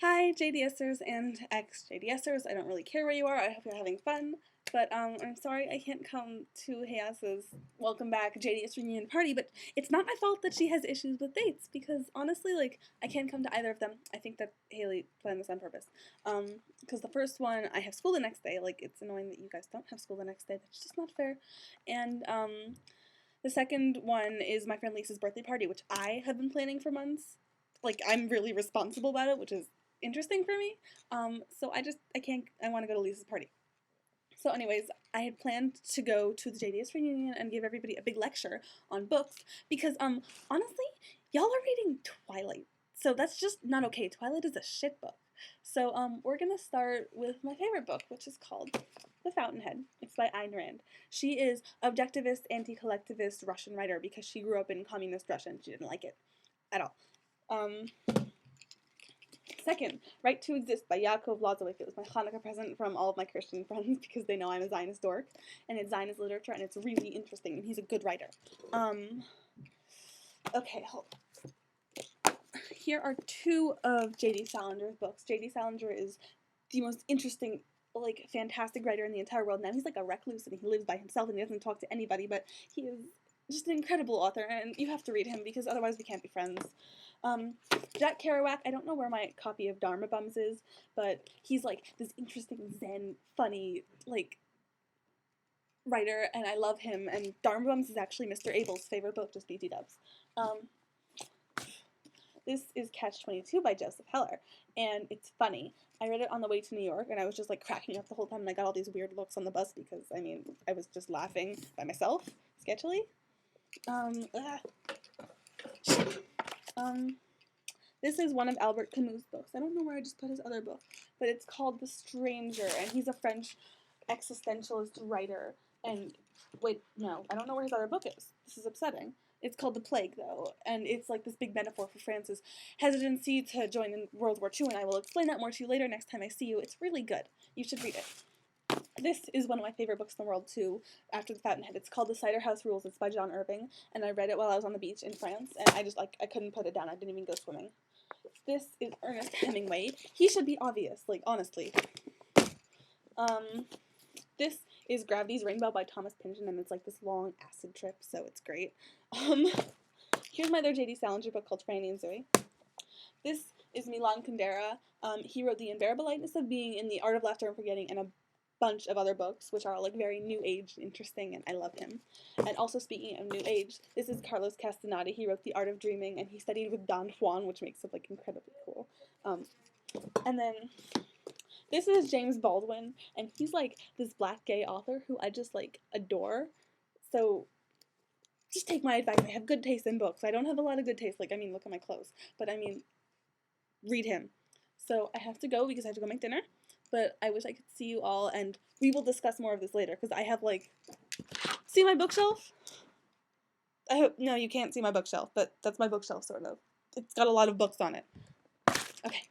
Hi JDSers and ex-JDSers, I don't really care where you are, I hope you're having fun, but I'm sorry I can't come to Hayas's welcome back JDS reunion party, but it's not my fault that she has issues with dates, because honestly, like, I can't come to either of them. I think that Haley planned this on purpose, because the first one, I have school the next day, like, it's annoying that you guys don't have school the next day, that's just not fair, and the second one is my friend Lisa's birthday party, which I have been planning for months. Like, I'm really responsible about it, which is interesting for me. So I want to go to Lisa's party. So anyways, I had planned to go to the JDS reunion and give everybody a big lecture on books because, honestly, y'all are reading Twilight. So that's just not okay. Twilight is a shit book. So, we're gonna start with my favorite book, which is called The Fountainhead. It's by Ayn Rand. She is objectivist, anti-collectivist Russian writer because she grew up in communist Russia and she didn't like it at all. Second, Right to Exist by Yaakov Lazowick. It was my Hanukkah present from all of my Christian friends because they know I'm a Zionist dork, and it's Zionist literature, and it's really interesting, and he's a good writer. Okay, hold on. Here are two of J.D. Salinger's books. J.D. Salinger is the most interesting, like, fantastic writer in the entire world. Now he's like a recluse, and he lives by himself, and he doesn't talk to anybody, but he is just an incredible author, and you have to read him because otherwise we can't be friends. Jack Kerouac, I don't know where my copy of Dharma Bums is, but he's like this interesting, zen, funny, like, writer, and I love him, and Dharma Bums is actually Mr. Abel's favorite book, just BT dubs. This is Catch-22 by Joseph Heller, and it's funny. I read it on the way to New York, and I was just like cracking up the whole time, and I got all these weird looks on the bus because, I mean, I was just laughing by myself, sketchily. This is one of Albert Camus' books. I don't know where I just put his other book, but it's called The Stranger, and he's a French existentialist writer, and, wait, no, I don't know where his other book is. This is upsetting. It's called The Plague, though, and it's like this big metaphor for France's hesitancy to join in World War II, and I will explain that more to you later next time I see you. It's really good. You should read it. This is one of my favorite books in the world, too, after The Fountainhead. It's called The Cider House Rules. It's by John Irving, and I read it while I was on the beach in France, and I couldn't put it down. I didn't even go swimming. This is Ernest Hemingway. He should be obvious, like, honestly. This is Gravity's Rainbow by Thomas Pynchon, and it's like this long acid trip, so it's great. Here's my other J.D. Salinger book called Franny and Zoe. This is Milan Kundera. He wrote The Unbearable Lightness of Being and The Art of Laughter and Forgetting, and a bunch of other books, which are like very new age interesting, and I love him. And also, speaking of new age, this is Carlos Castaneda. He wrote The Art of Dreaming, and he studied with Don Juan, which makes it like incredibly cool. And then this is James Baldwin, and he's like this black gay author who I just like adore. So just take my advice. I have good taste in books. I don't have a lot of good taste. Like, I mean, look at my clothes. But I mean, read him. So I have to go because I have to go make dinner. But I wish I could see you all, and we will discuss more of this later, because I have, like, see my bookshelf? I hope, no, you can't see my bookshelf, but that's my bookshelf, sort of. It's got a lot of books on it. Okay.